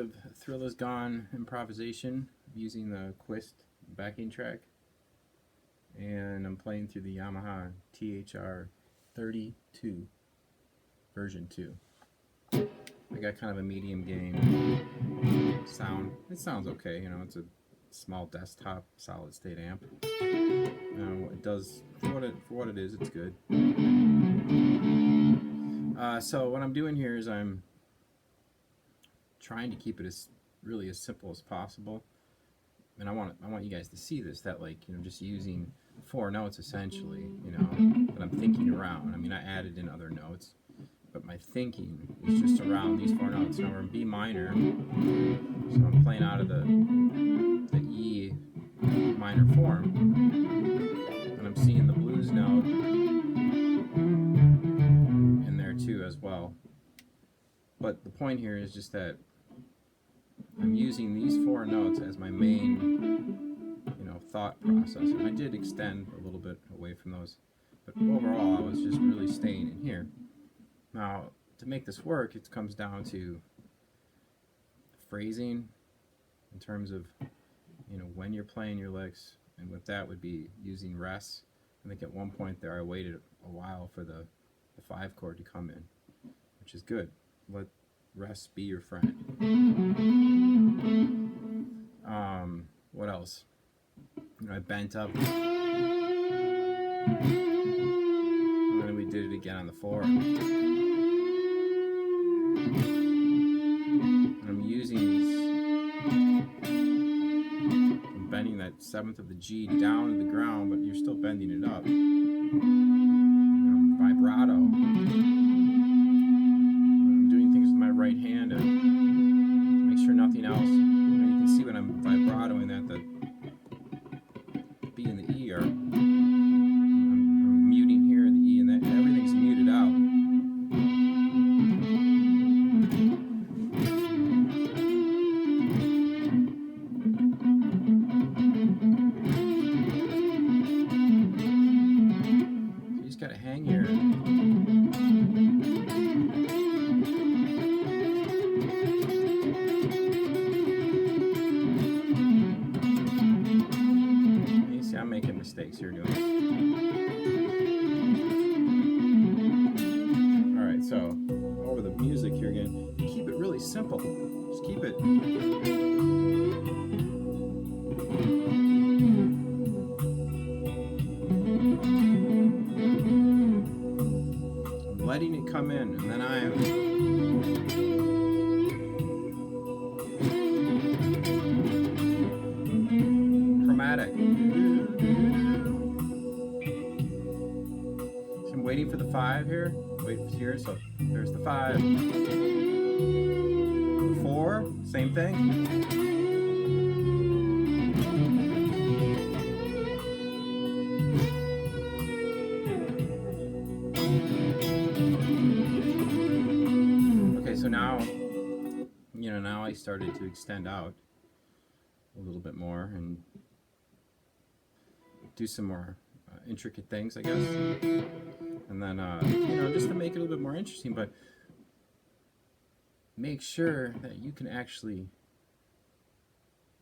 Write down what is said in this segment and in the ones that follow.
of Thrill Is Gone improvisation using the Quist backing track, and I'm playing through the Yamaha THR 32 version 2. I got kind of a medium gain sound. It sounds okay, you know, it's a small desktop solid state amp. It does for what it is, it's good. So what I'm doing here is I'm trying to keep it as simple as possible, and I want you guys to see this, that, like, you know, just using 4 notes essentially, you know, that I'm thinking around. I mean, I added in other notes, but my thinking is just around these 4 notes. Now we're in B minor, so I'm playing out of the E minor form, and I'm seeing the blues note in there too as well. But the point here is just that I'm using these 4 notes as my main, you know, thought process. And I did extend a little bit away from those, but overall I was just really staying in here. Now, to make this work, it comes down to phrasing in terms of, you know, when you're playing your licks, and with that would be using rests. I think at one point there I waited a while for the 5 chord to come in, which is good. Let rests be your friend. What else? You know, I bent up, and then we did it again on the 4. And I'm using these, I'm bending that 7th of the G down to the ground, but you're still bending it up. You know, vibrato. I'm doing things with my right hand to make sure nothing else. You know, you can see when I'm vibratoing that the B and the E are, I'm muting here, the E and that, everything's muted out. So you just gotta hang here. I'm making mistakes here doing this. Alright, so over the music here again, keep it really simple. Just keep it. I'm letting it come in, and then I'm chromatic. So I'm waiting for the 5 here. Wait here, so there's the 5. 4, same thing. Okay, so now, you know, now I started to extend out a little bit more and do some more intricate things, I guess, and then you know, just to make it a little bit more interesting, but make sure that you can actually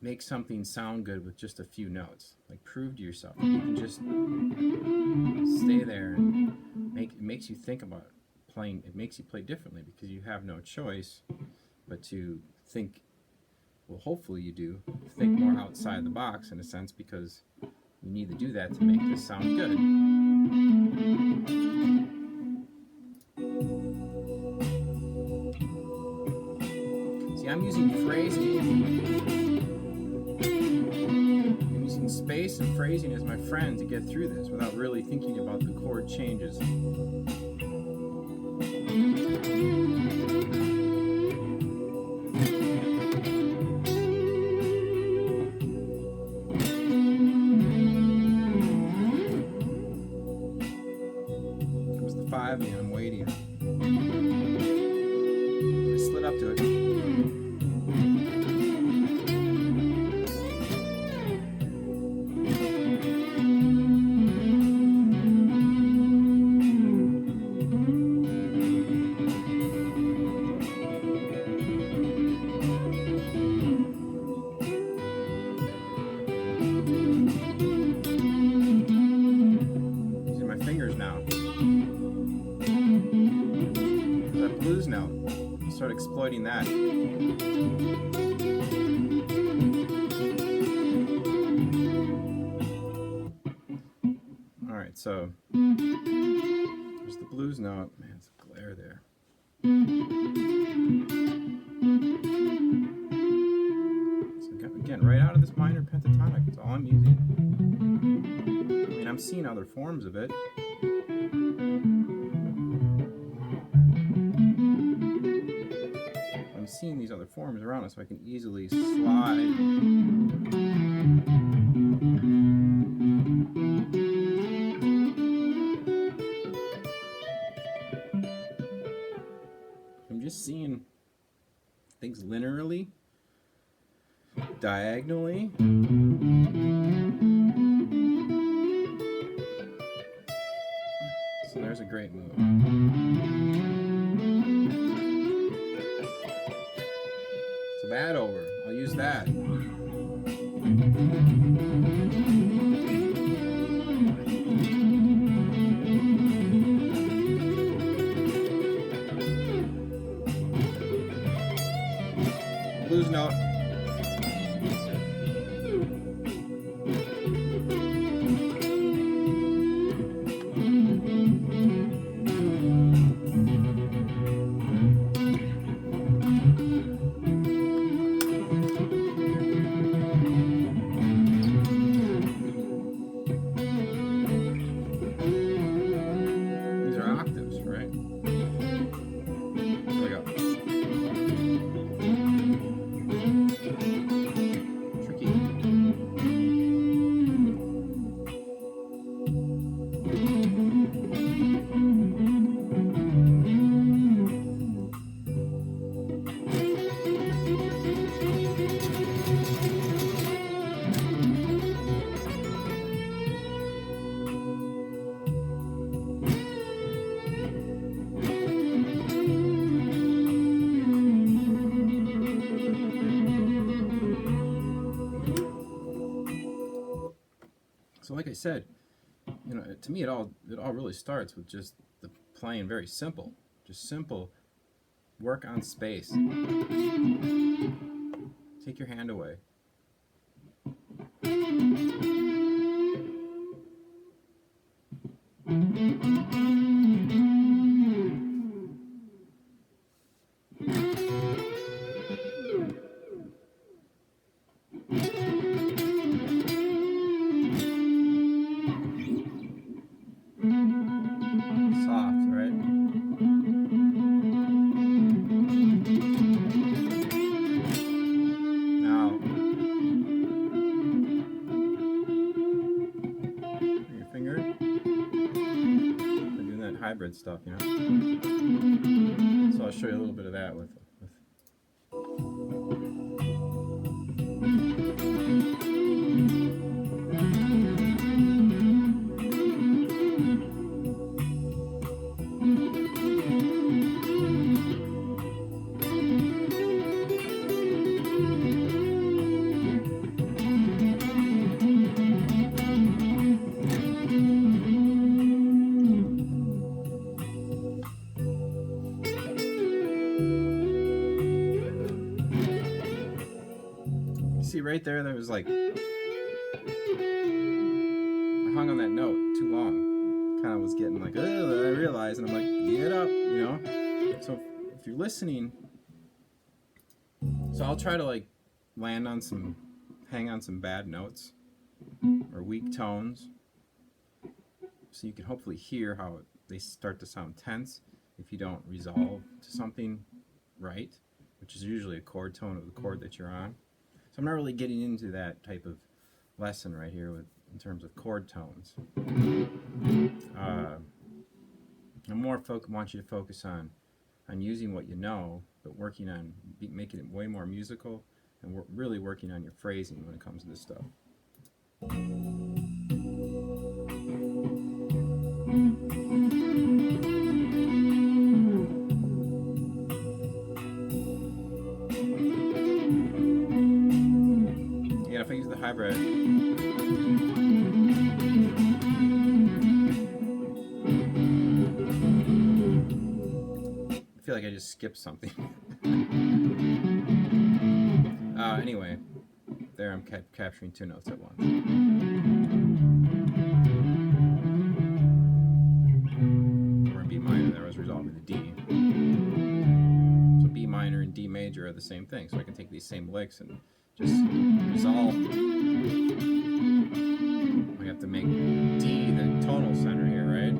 make something sound good with just a few notes. Like, prove to yourself that you can just stay there, and it makes you think about playing. It makes you play differently because you have no choice but to think. Well, hopefully you do think more outside the box in a sense, because you need to do that to make this sound good. See, I'm using phrasing. I'm using space and phrasing as my friend to get through this without really thinking about the chord changes. And I'm waiting. I slid up to it. using that. All right, so there's the blues note. Man, it's a glare there. So again, right out of this minor pentatonic, that's all I'm using. I mean, I'm seeing other forms of it. I'm seeing these other forms around us, so I can easily slide. I'm just seeing things linearly, diagonally. So there's a great move. So that over. I'll use that. Blues note. These are octaves, right? There we go. So like I said, you know, to me it all really starts with just the playing very simple. Just simple work on space. Take your hand away. Soft, right? Now, bring your finger. We're doing that hybrid stuff, you know. So I'll show you a little bit of that with see right there, there was like, I hung on that note too long. Kind of was getting like, oh, I realized, and I'm like, get up, you know? So if you're listening, so I'll try to like hang on some bad notes or weak tones, so you can hopefully hear how they start to sound tense if you don't resolve to something right, which is usually a chord tone of the chord that you're on. So I'm not really getting into that type of lesson right here in terms of chord tones. I want you to focus on using what you know, but working on making it way more musical, and really working on your phrasing when it comes to this stuff. Again, if I use the hybrid, I feel like I just skipped something. Anyway, there I'm capturing two notes at once. Or in B minor, that was resolving the D. So B minor and D major are the same thing. So I can take these same licks and just resolve. I have to make D the tonal center here, right?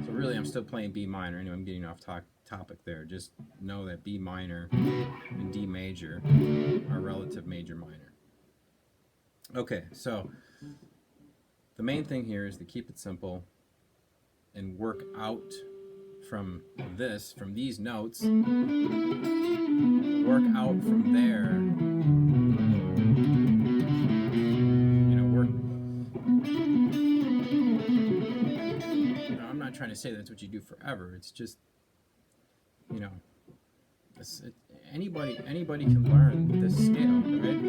So really I'm still playing B minor. Anyway, I'm getting off topic there. Just know that B minor and D major are relative major minor. Okay, so the main thing here is to keep it simple and work out from these notes, work out from there, I'm not trying to say that's what you do forever. It's just, anybody can learn this scale, right?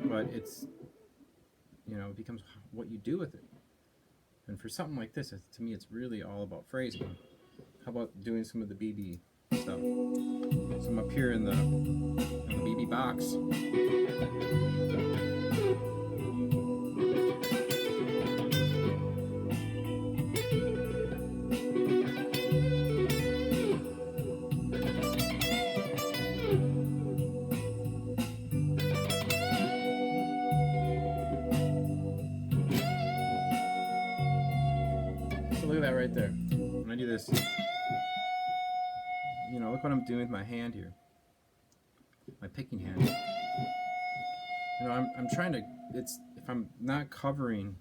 But it's, it becomes what you do with it. And for something like this, to me, it's really all about phrasing. How about doing some of the BB stuff? So I'm up here in the BB box. So look at that right there. When I do this, look what I'm doing with my hand here. My picking hand. I'm trying to, if I'm not covering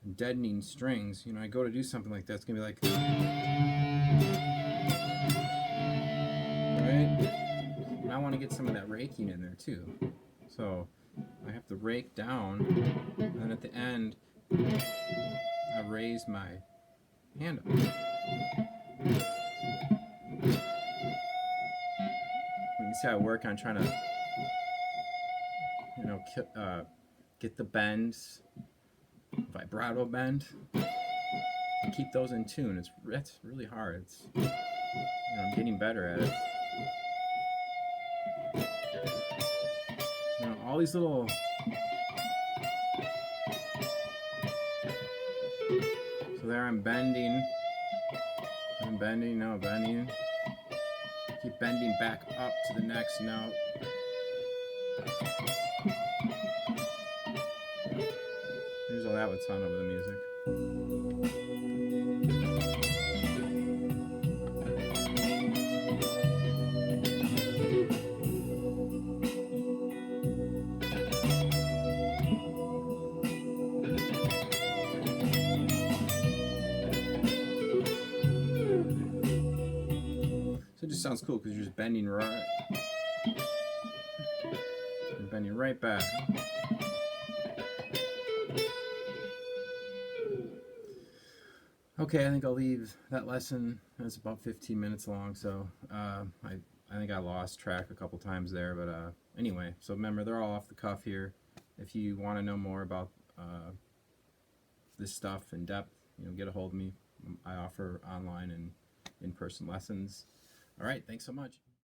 and deadening strings, I go to do something like that, it's gonna be like, right? And I want to get some of that raking in there too. So I have to rake down, and then at the end, I raise my hand up. You see how I work on trying to, get the bends, vibrato bend, and keep those in tune. It's really hard. I'm getting better at it. All these little. So there I'm bending. Now bending. Keep bending back up to the next note. Here's how that would sound over the music. So it just sounds cool because you're just bending right. You're bending right back. Okay, I think I'll leave that lesson. It's about 15 minutes long, so I think I lost track a couple times there, but anyway, so remember, they're all off the cuff here. If you want to know more about this stuff in depth, get a hold of me. I offer online and in-person lessons. All right, thanks so much.